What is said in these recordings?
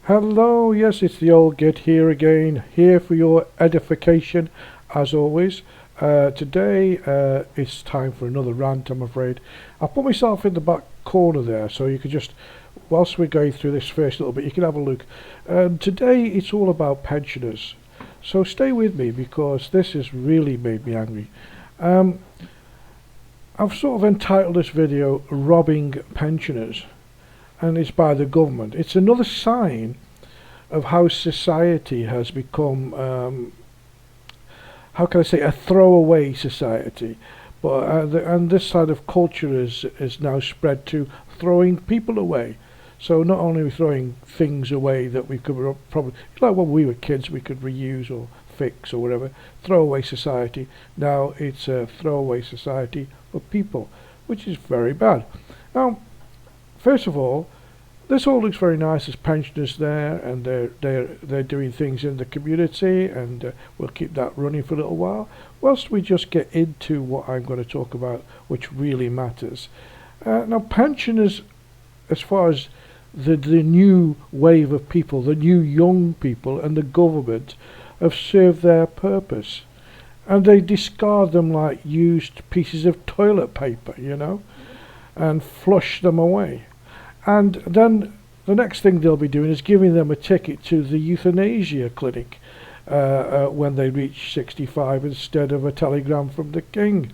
Hello, yes, it's the old Git here again, here for your edification, as always. Today, it's time for another rant, I'm afraid. I'll put myself in the back corner there, so you can just, whilst we're going through this first little bit, you can have a look. Today, it's all about pensioners. So stay with me, because this has really made me angry. I've sort of entitled this video, Robbing Pensioners. And it's by the government. It's another sign of how society has become, how can I say, a throwaway society. But and this side of culture is now spread to throwing people away. So not only are we throwing things away that we could probably, like when we were kids, we could reuse or fix or whatever. Throwaway society. Now it's a throwaway society for people, which is very bad. Now, first of all, this all looks very nice. There's pensioners there, and they're doing things in the community, and we'll keep that running for a little while. Whilst we just get into what I'm going to talk about, which really matters. Now, pensioners, as far as the new wave of people, the new young people, and the government have served their purpose, and they discard them like used pieces of toilet paper, and flush them away. And then the next thing they'll be doing is giving them a ticket to the euthanasia clinic when they reach 65 instead of a telegram from the king.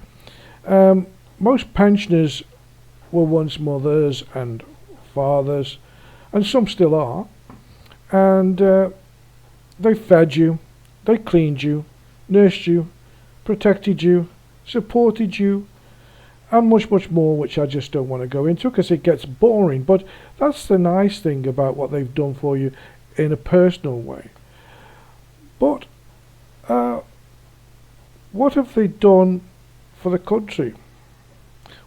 Most pensioners were once mothers and fathers, and some still are. And they fed you, they cleaned you, nursed you, protected you, supported you, and much, much more, which I just don't want to go into because it gets boring. But that's the nice thing about what they've done for you in a personal way. But what have they done for the country?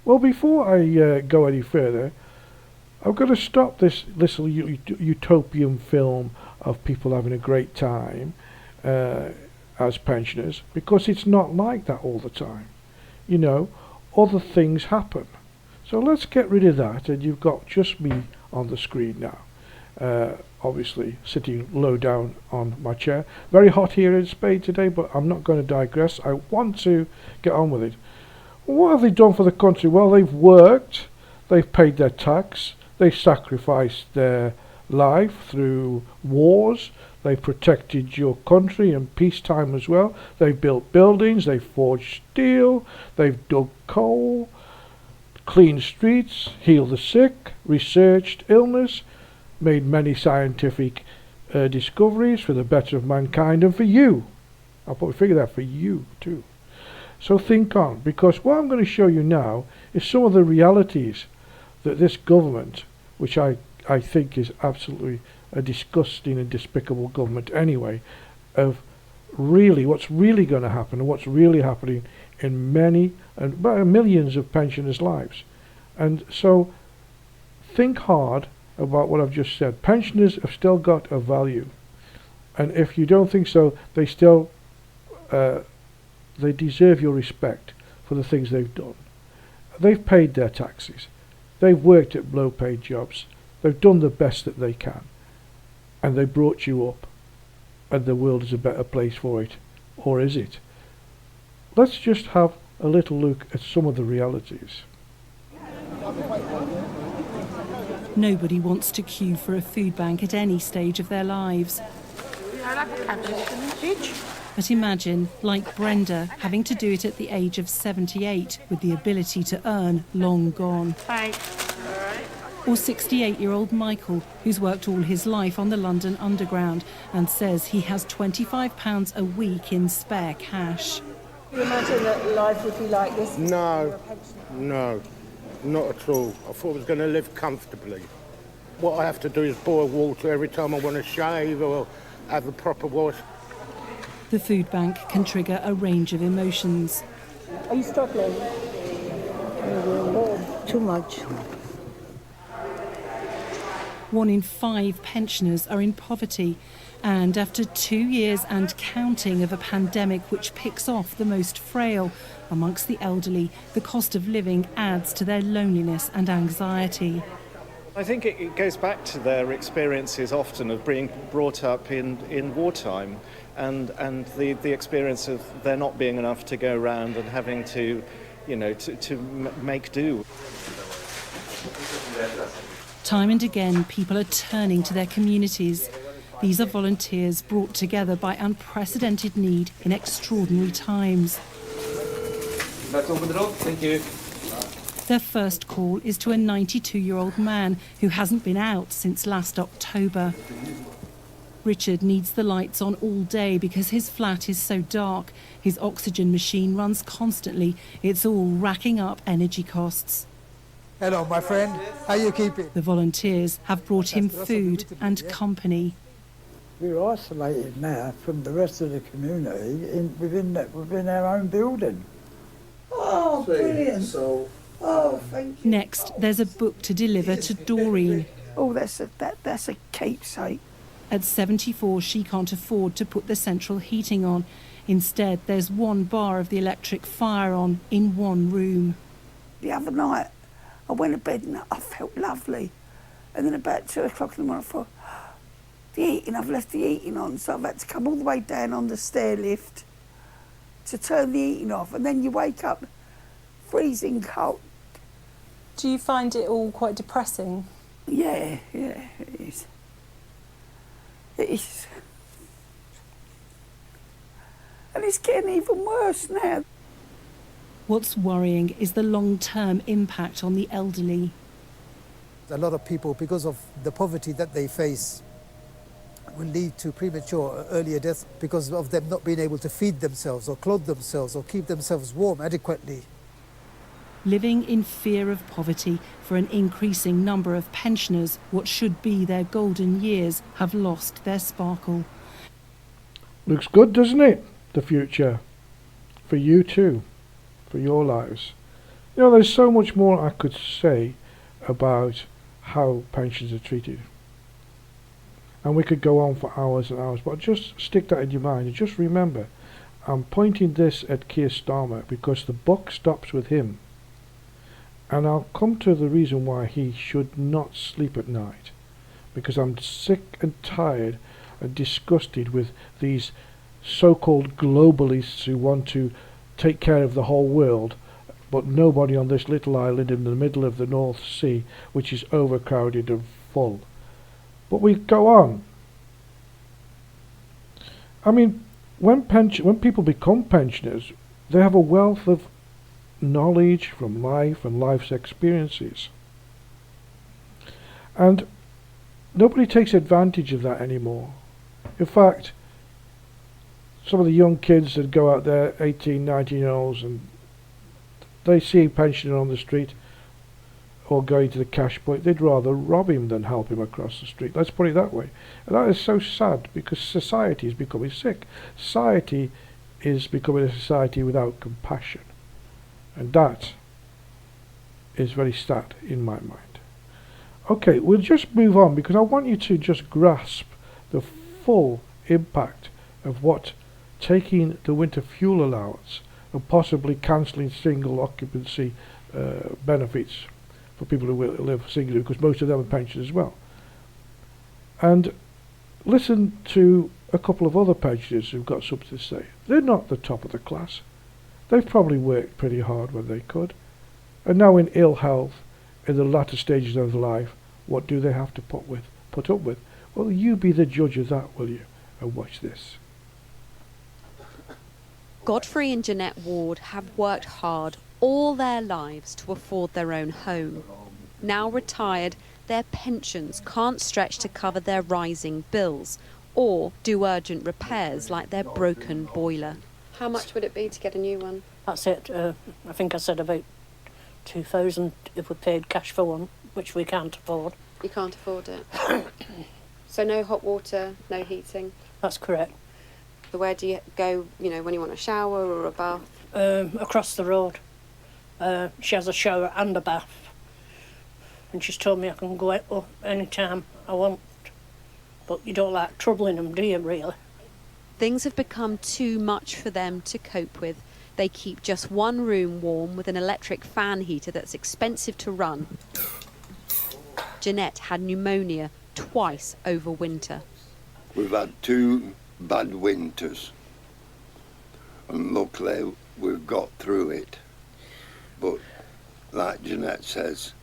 Well, before I go any further, I've got to stop this little utopian film of people having a great time as pensioners, because it's not like that all the time. Other things happen. So let's get rid of that, and you've got just me on the screen now. Obviously sitting low down on my chair. Very hot here in Spain today, but I'm not going to digress. I want to get on with it. What have they done for the country? Well, they've worked, they've paid their tax, they've sacrificed their life through wars, they've protected your country in peacetime as well. They've built buildings, they've forged steel, they've dug coal, cleaned streets, healed the sick, researched illness, made many scientific discoveries for the better of mankind and for you. I'll probably figure that for you too. So think on, because what I'm going to show you now is some of the realities that this government, which I think is absolutely a disgusting and despicable government anyway, of really what's really going to happen and what's really happening in many and millions of pensioners' lives. And so think hard about what I've just said. Pensioners have still got a value, and if you don't think so, they still they deserve your respect for the things they've done. They've paid their taxes, they've worked at low-paid jobs, they've done the best that they can, and they brought you up, and the world is a better place for it. Or is it? Let's just have a little look at some of the realities. Nobody wants to queue for a food bank at any stage of their lives. But imagine, like Brenda, having to do it at the age of 78 with the ability to earn long gone. Or 68-year-old Michael, who's worked all his life on the London Underground and says he has £25 a week in spare cash. Can you imagine that life would be like this? No, not at all. I thought I was going to live comfortably. What I have to do is boil water every time I want to shave or have a proper wash. The food bank can trigger a range of emotions. Are you struggling? Too much. 1 in 5 pensioners are in poverty, and after 2 years and counting of a pandemic which picks off the most frail amongst the elderly, the cost of living adds to their loneliness and anxiety. I think it goes back to their experiences often of being brought up in wartime and the experience of there not being enough to go around and having to, make do. Time and again, people are turning to their communities. These are volunteers brought together by unprecedented need in extraordinary times. Let's open the door. Thank you. Their first call is to a 92-year-old man who hasn't been out since last October. Richard needs the lights on all day because his flat is so dark. His oxygen machine runs constantly. It's all racking up energy costs. Hello, my friend. How you keeping? The volunteers have brought him food and company. We're isolated now from the rest of the community within our own building. Oh, brilliant. So, Thank you. Next, there's a book to deliver to Doreen. Oh, that's a keepsake. At 74, she can't afford to put the central heating on. Instead, there's one bar of the electric fire on in one room. The other night, I went to bed and I felt lovely. And then about 2 o'clock in the morning, I thought, I've left the heating on, so I've had to come all the way down on the stair lift to turn the heating off. And then you wake up freezing cold. Do you find it all quite depressing? Yeah, it is. It is. And it's getting even worse now. What's worrying is the long-term impact on the elderly. A lot of people, because of the poverty that they face, will lead to premature earlier death because of them not being able to feed themselves or clothe themselves or keep themselves warm adequately. Living in fear of poverty for an increasing number of pensioners, what should be their golden years, have lost their sparkle. Looks good, doesn't it? The future. For you too. For your lives. There's so much more I could say about how pensions are treated. And we could go on for hours and hours, but just stick that in your mind and just remember, I'm pointing this at Keir Starmer because the buck stops with him. And I'll come to the reason why he should not sleep at night. Because I'm sick and tired and disgusted with these so-called globalists who want to take care of the whole world, but nobody on this little island in the middle of the North Sea, which is overcrowded and full. But we go on. I mean, when people become pensioners, they have a wealth of knowledge from life and life's experiences. And nobody takes advantage of that anymore. In fact, some of the young kids that go out there, 18, 19-year-olds, and they see a pensioner on the street or going to the cash point, they'd rather rob him than help him across the street. Let's put it that way. And that is so sad because society is becoming sick. Society is becoming a society without compassion. And that is very sad in my mind. Okay, we'll just move on because I want you to just grasp the full impact of what taking the winter fuel allowance and possibly cancelling single occupancy benefits for people who live singly, because most of them are pensioners as well. And listen to a couple of other pensioners who've got something to say. They're not the top of the class. They've probably worked pretty hard when they could. And now in ill health, in the latter stages of their life, what do they have to put up with? Well, you be the judge of that, will you? And watch this. Godfrey and Jeanette Ward have worked hard all their lives to afford their own home. Now retired, their pensions can't stretch to cover their rising bills or do urgent repairs like their broken boiler. How much would it be to get a new one? That's it. I think I said about 2,000 if we paid cash for one, which we can't afford. You can't afford it? So no hot water, no heating? That's correct. So where do you go, when you want a shower or a bath? Across the road. She has a shower and a bath. And she's told me I can go out any time I want. But you don't like troubling them, do you, really? Things have become too much for them to cope with. They keep just one room warm with an electric fan heater that's expensive to run. Jeanette had pneumonia twice over winter. We've had 2 bad winters, and luckily we've got through it. But like Jeanette says,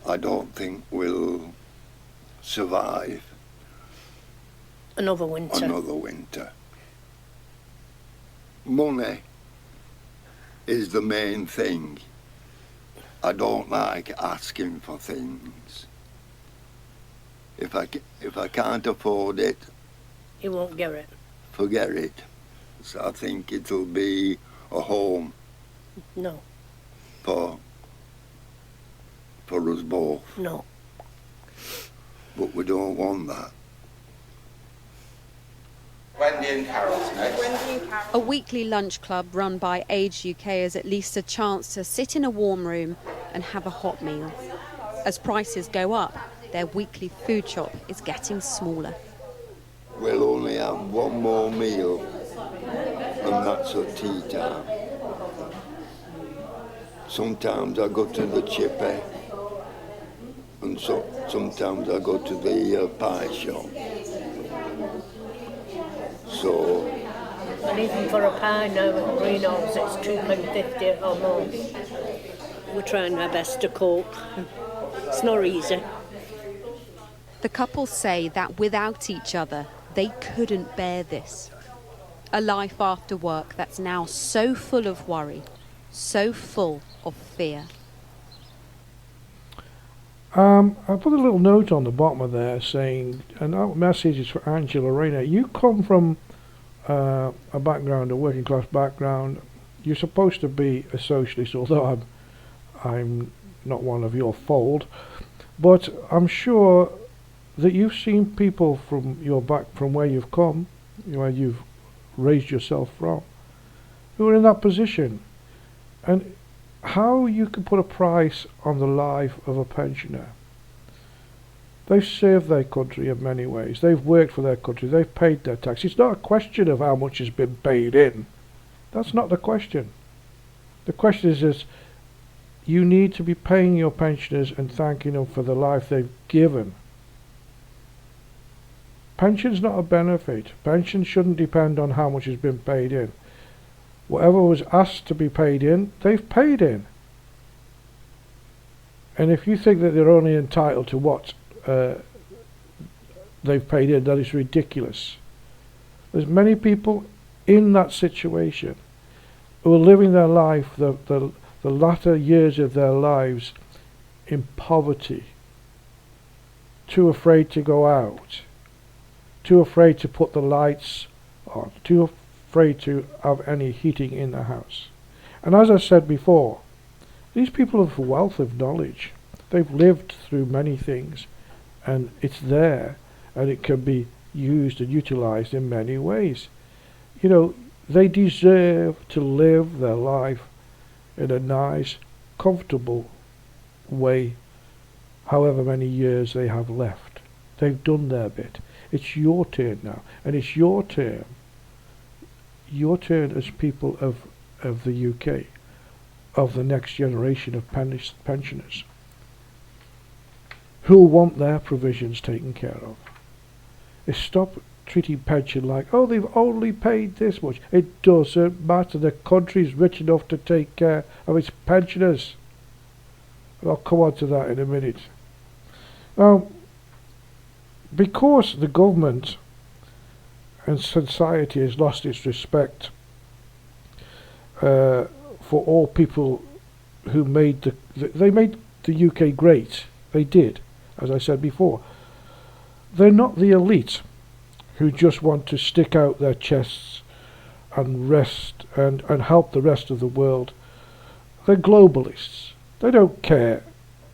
I don't think we'll survive another winter. Money is the main thing. I don't like asking for things. If I can't afford it, You won't get it. forget it. So I think it'll be a home No, for us both. no. But we don't want that. Wendy and Carol's next. A weekly lunch club run by Age UK is at least a chance to sit in a warm room and have a hot meal. As prices go up, their weekly food shop is getting smaller. We'll only have one more meal, and that's at tea time. Sometimes I go to the chippy, and sometimes I go to the pie shop. So, And even for a pie now at Reno's, it's £2.50 or more. We're trying our best to cope. It's not easy. The couple say that without each other, they couldn't bear this. A life after work that's now so full of worry, so full of fear. I put a little note on the bottom of there saying, and our message is for Angela Rayner. You come from a background, a working class background. You're supposed to be a socialist, although I'm not one of your fold. But I'm sure that you've seen people from from where you've come, where you've raised yourself from, who are in that position. And how you can put a price on the life of a pensioner. They've served their country in many ways. They've worked for their country. They've paid their tax. It's not a question of how much has been paid in. That's not the question. The question is you need to be paying your pensioners and thanking them for the life they've given. Pension's not a benefit. Pension shouldn't depend on how much has been paid in. Whatever was asked to be paid in, they've paid in. And if you think that they're only entitled to what they've paid in, that is ridiculous. There's many people in that situation who are living their life, the latter years of their lives, in poverty, too afraid to go out, too afraid to put the lights on, too afraid to have any heating in the house. And as I said before, these people have a wealth of knowledge. They've lived through many things, and it's there, and it can be used and utilized in many ways. You know, they deserve to live their life in a nice, comfortable way, however many years they have left. They've done their bit. It's your turn now, and it's your turn as people of the UK, of the next generation of pensioners, who want their provisions taken care of. Stop treating pension like, oh, they've only paid this much. It doesn't matter. The country's rich enough to take care of its pensioners. And I'll come on to that in a minute. Now, because the government and society has lost its respect for all people who made they made the UK great. They did, as I said before. They're not the elite who just want to stick out their chests and rest and help the rest of the world. They're globalists. They don't care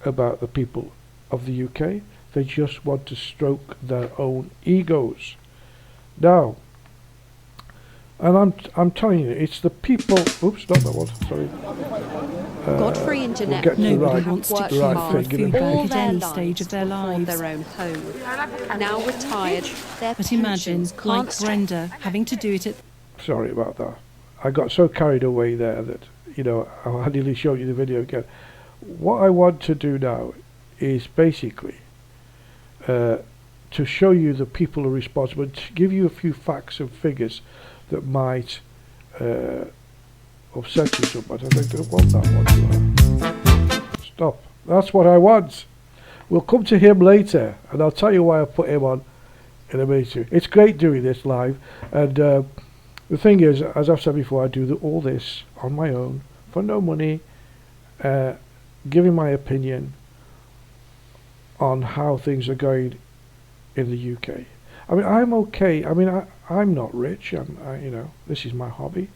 about the people of the UK. They just want to stroke their own egos. Now, and I'm telling you, it's the people. Oops, not that one. Sorry. Godfrey and Jeanette Nobody wants to keep hard our food back all at their any lives stage of their to afford lives. their own home. Now retired, their But imagine, pensions like can't stretch. Brenda, having to do it at Sorry about that. I got so carried away there that, I nearly showed you the video again. What I want to do now is basically to show you the people are responsible, to give you a few facts and figures that might upset you so much. I don't want that one, do I? Stop. That's what I want. We'll come to him later, and I'll tell you why I put him on in a minute. It's great doing this live, and the thing is, as I've said before, I do all this on my own, for no money, giving my opinion on how things are going in the UK. I mean, I'm okay. I mean, I'm not rich. you know, this is my hobby,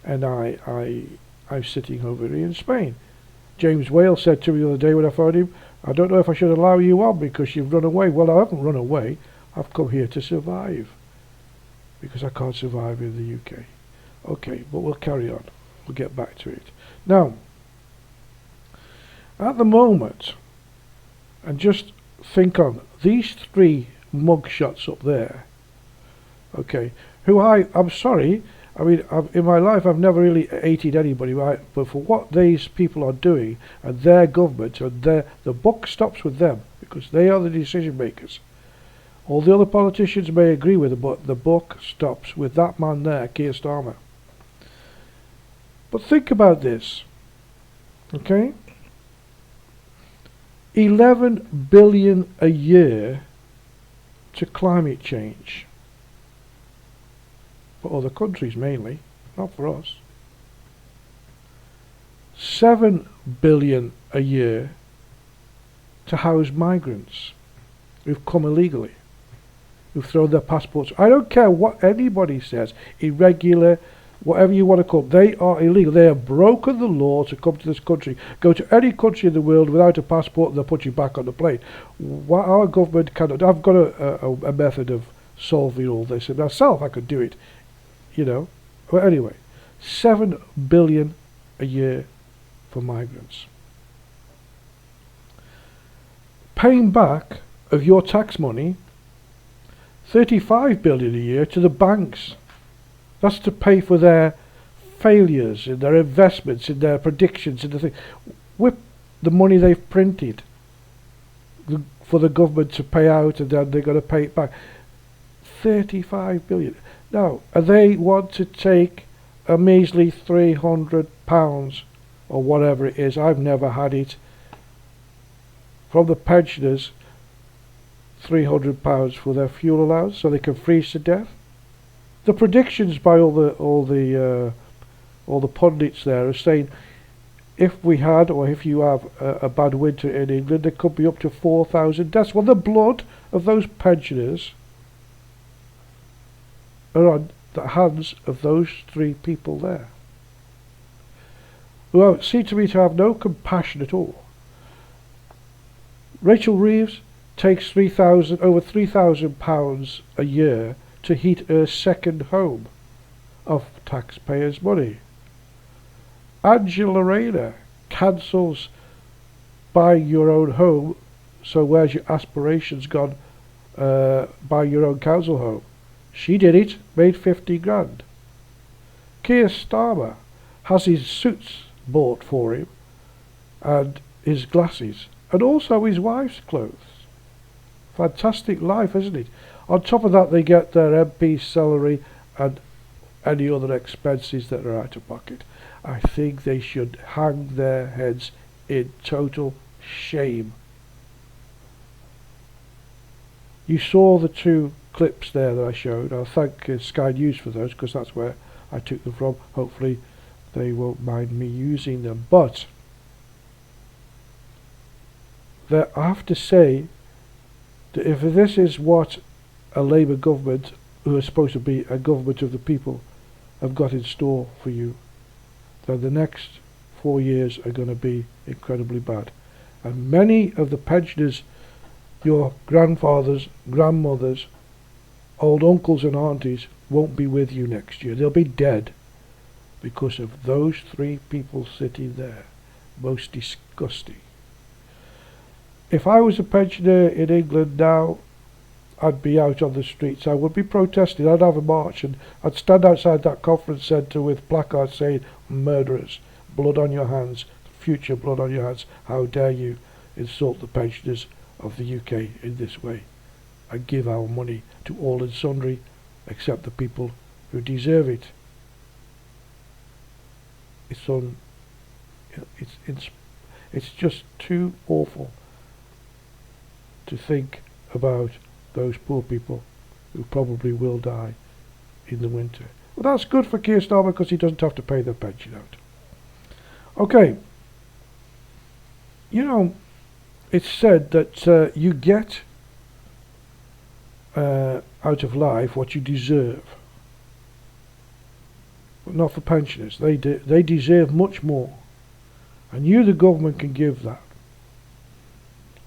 and I'm sitting over here in Spain. James Whale said to me the other day when I phoned him, I don't know if I should allow you on because you've run away. Well, I haven't run away. I've come here to survive, because I can't survive in the UK. Okay, but we'll carry on. We'll get back to it. Now, at the moment, and just think on these three mugshots up there, okay, who I'm sorry, I mean, in my life I've never really hated anybody, right? But for what these people are doing, and their government, and the buck stops with them, because they are the decision makers. All the other politicians may agree with it, but the buck stops with that man there, Keir Starmer. But think about this, okay? 11 billion a year to climate change. For other countries mainly, not for us. 7 billion a year to house migrants who've come illegally, who've thrown their passports. I don't care what anybody says, irregular, whatever you want to call them, they are illegal. They have broken the law to come to this country. Go to any country in the world without a passport and they'll put you back on the plane. What our government cannot. I've got a method of solving all this, and myself I could do it, you know. But anyway, 7 billion a year for migrants. Paying back of your tax money, 35 billion a year to the banks. That's to pay for their failures in their investments, in their predictions, in the thing. With the money they've printed for the government to pay out, and then they're going to pay it back. 35 billion. Now, they want to take a measly £300 or whatever it is, I've never had it, from the pensioners, £300 for their fuel allowance so they can freeze to death. The predictions by all the pundits there are saying if we had, or if you have a bad winter in England, there could be up to 4,000 deaths. Well, the blood of those pensioners are on the hands of those three people there, who seem to me to have no compassion at all. Rachel Reeves takes over £3,000 a year to heat her second home of taxpayers' money. Angela Rayner cancels buying your own home, so where's your aspirations gone? Buy your own council home. She did it, made 50 grand. Keir Starmer has his suits bought for him, and his glasses, and also his wife's clothes. Fantastic life, isn't it? On top of that, they get their MP salary and any other expenses that are out of pocket. I think they should hang their heads in total shame. You saw the two clips there that I showed. I'll thank Sky News for those, because that's where I took them from. Hopefully they won't mind me using them. But I have to say that if this is what a Labour government, who is supposed to be a government of the people, have got in store for you, then the next 4 years are going to be incredibly bad. And many of the pensioners, your grandfathers, grandmothers, old uncles and aunties, won't be with you next year. They'll be dead because of those three people sitting there. Most disgusting. If I was a pensioner in England now, I'd be out on the streets. I would be protesting. I'd have a march, and I'd stand outside that conference centre with placards saying, murderers, blood on your hands, future blood on your hands, how dare you insult the pensioners of the UK in this way and give our money to all and sundry except the people who deserve it. It's just too awful to think about those poor people who probably will die in the winter. Well, that's good for Keir Starmer because he doesn't have to pay their pension out. Okay, you know, it's said that you get out of life what you deserve. But not for pensioners. They deserve much more. And you, the government, can give that.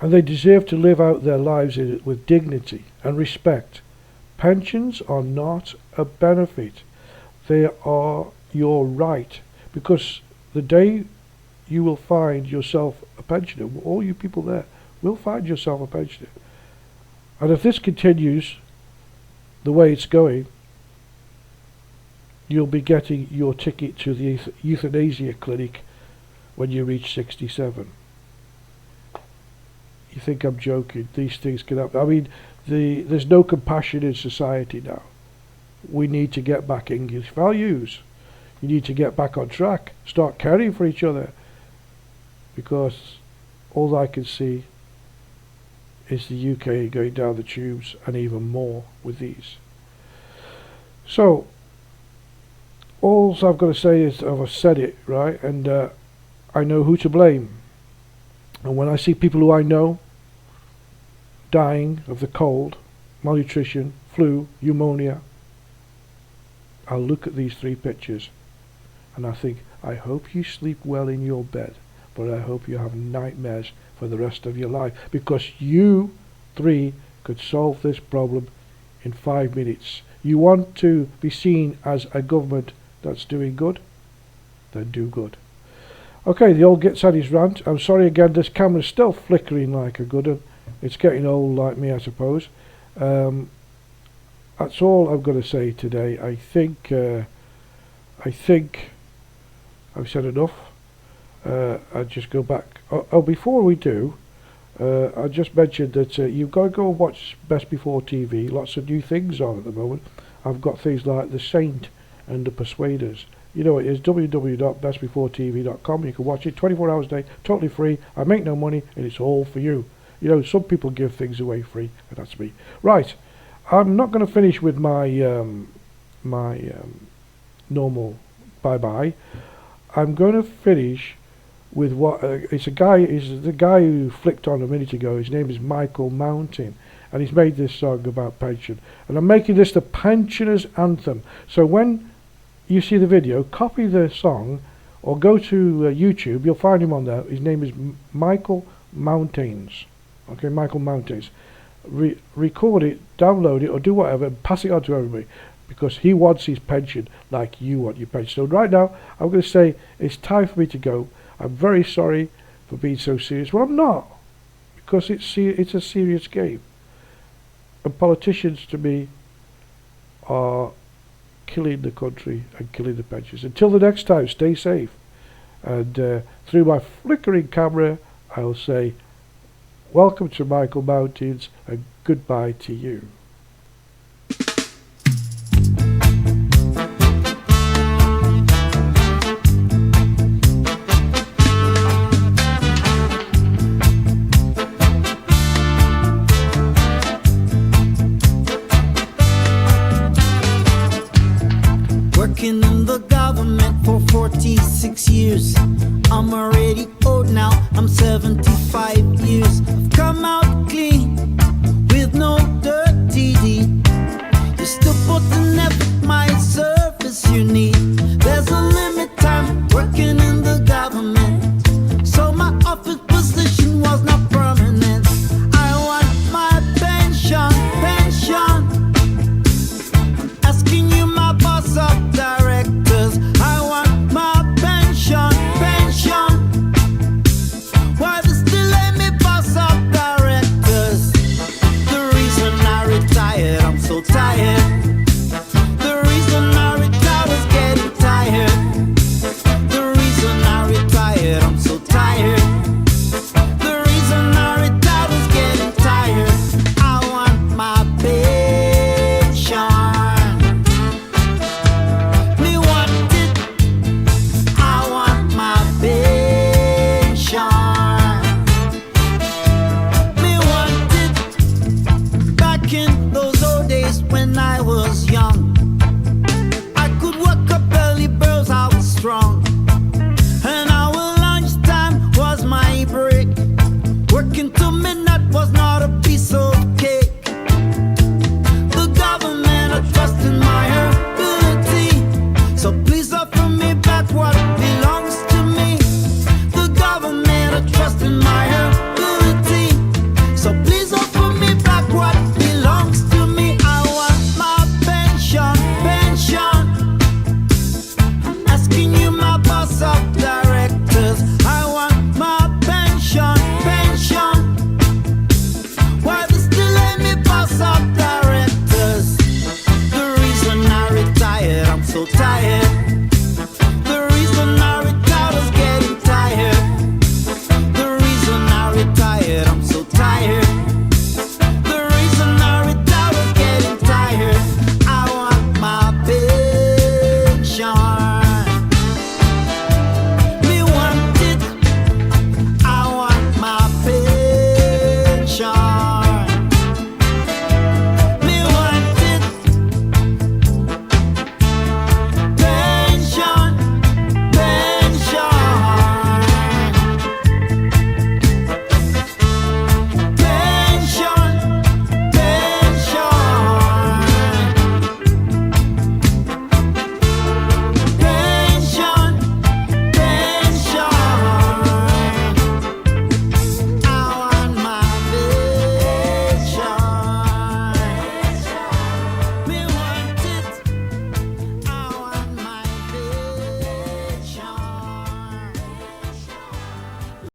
And they deserve to live out their lives with dignity and respect. Pensions are not a benefit. They are your right. Because the day you will find yourself a pensioner, all you people there will find yourself a pensioner. And if this continues the way it's going, you'll be getting your ticket to the euthanasia clinic when you reach 67. You think I'm joking? These things can happen. I mean, there's no compassion in society now. We need to get back English values. You need to get back on track. Start caring for each other. Because all I can see is the UK going down the tubes, and even more with these. So, all I've got to say is I've said it, right? And I know who to blame. And when I see people who I know dying of the cold, malnutrition, flu, pneumonia, I'll look at these 3 pictures and I think, I hope you sleep well in your bed, but I hope you have nightmares for the rest of your life, because you 3 could solve this problem in 5 minutes. You want to be seen as a government that's doing good? Then do good. Okay, the old gets at his rant. I'm sorry again, this camera's still flickering like a good one. It's getting old like me, I suppose. That's all I've got to say today. I think I've said enough. I'll just go back. Before we do, I just mentioned that you've got to go and watch Best Before TV. Lots of new things on at the moment. I've got things like The Saint and The Persuaders. You know, it is www.bestbeforetv.com. You can watch it 24 hours a day, totally free. I make no money, and it's all for you. You know, some people give things away free, and that's me. Right, I'm not going to finish with my normal bye-bye. I'm going to finish with what it's the guy who flicked on a minute ago. His name is Michael Mountain, and he's made this song about pension. And I'm making this the pensioners' anthem. So when you see the video, copy the song or go to YouTube. You'll find him on there. His name is Michael Mountains. Okay, Michael Mountains. Record it, download it, or do whatever, and pass it on to everybody, because he wants his pension like you want your pension. So right now, I'm going to say it's time for me to go. I'm very sorry for being so serious. Well, I'm not, because it's a serious game. And politicians, to me, are killing the country and killing the pensions. Until the next time, stay safe. And through my flickering camera, I'll say, welcome to Michael Mountains and goodbye to you.